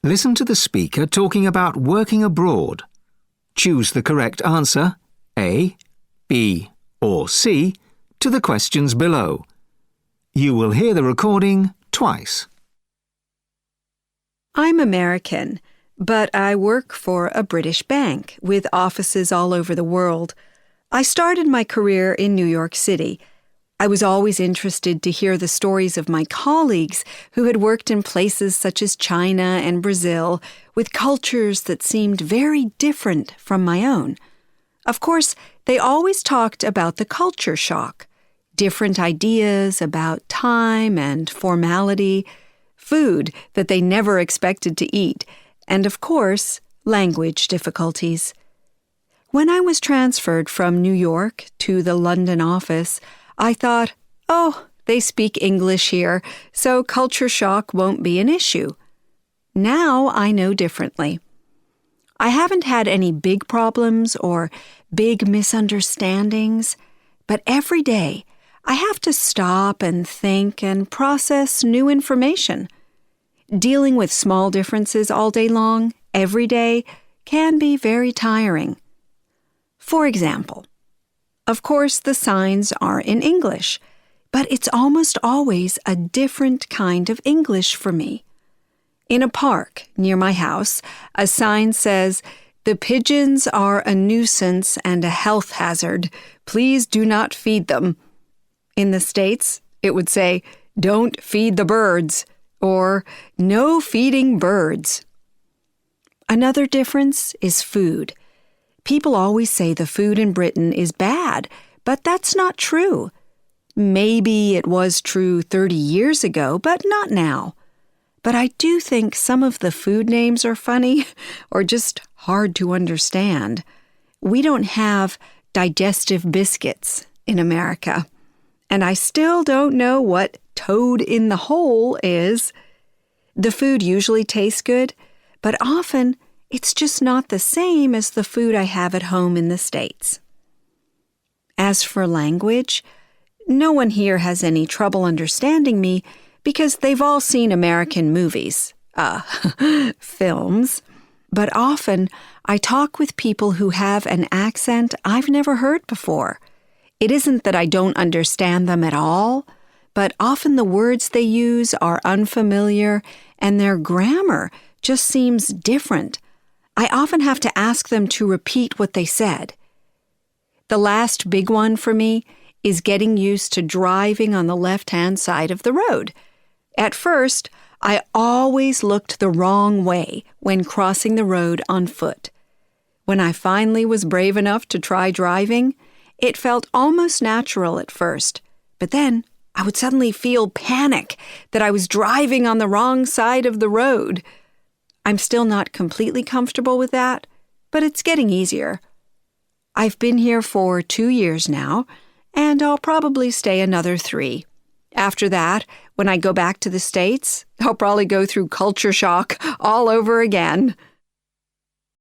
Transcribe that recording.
Listen to the speaker talking about working abroad. Choose the correct answer, A, B, or C, to the questions below. You will hear the recording twice. I'm American, but I work for a British bank with offices all over the world. I started my career in New York City. I was always interested to hear the stories of my colleagues who had worked in places such as China and Brazil with cultures that seemed very different from my own. Of course, they always talked about the culture shock, different ideas about time and formality, food that they never expected to eat, and of course, language difficulties. When I was transferred from New York to the London office, I thought, they speak English here, so culture shock won't be an issue. Now I know differently. I haven't had any big problems or big misunderstandings, but every day I have to stop and think and process new information. Dealing with small differences all day long, every day, can be very tiring. For example, of course the signs are in English, but it's almost always a different kind of English for me. In a park near my house, a sign says, "The pigeons are a nuisance and a health hazard. Please do not feed them." In the States, it would say, "Don't feed the birds," or "No feeding birds." Another difference is food. People always say the food in Britain is bad, but that's not true. Maybe it was true 30 years ago, but not now. But I do think some of the food names are funny or just hard to understand. We don't have digestive biscuits in America. And I still don't know what toad in the hole is. The food usually tastes good, but often it's just not the same as the food I have at home in the States. As for language, no one here has any trouble understanding me because they've all seen American movies, films. But often I talk with people who have an accent I've never heard before. It isn't that I don't understand them at all, but often the words they use are unfamiliar and their grammar just seems different. I often have to ask them to repeat what they said. The last big one for me is getting used to driving on the left-hand side of the road. At first, I always looked the wrong way when crossing the road on foot. When I finally was brave enough to try driving, it felt almost natural at first, but then I would suddenly feel panic that I was driving on the wrong side of the road. I'm still not completely comfortable with that, but it's getting easier. I've been here for 2 years now, and I'll probably stay another 3. After that, when I go back to the States, I'll probably go through culture shock all over again.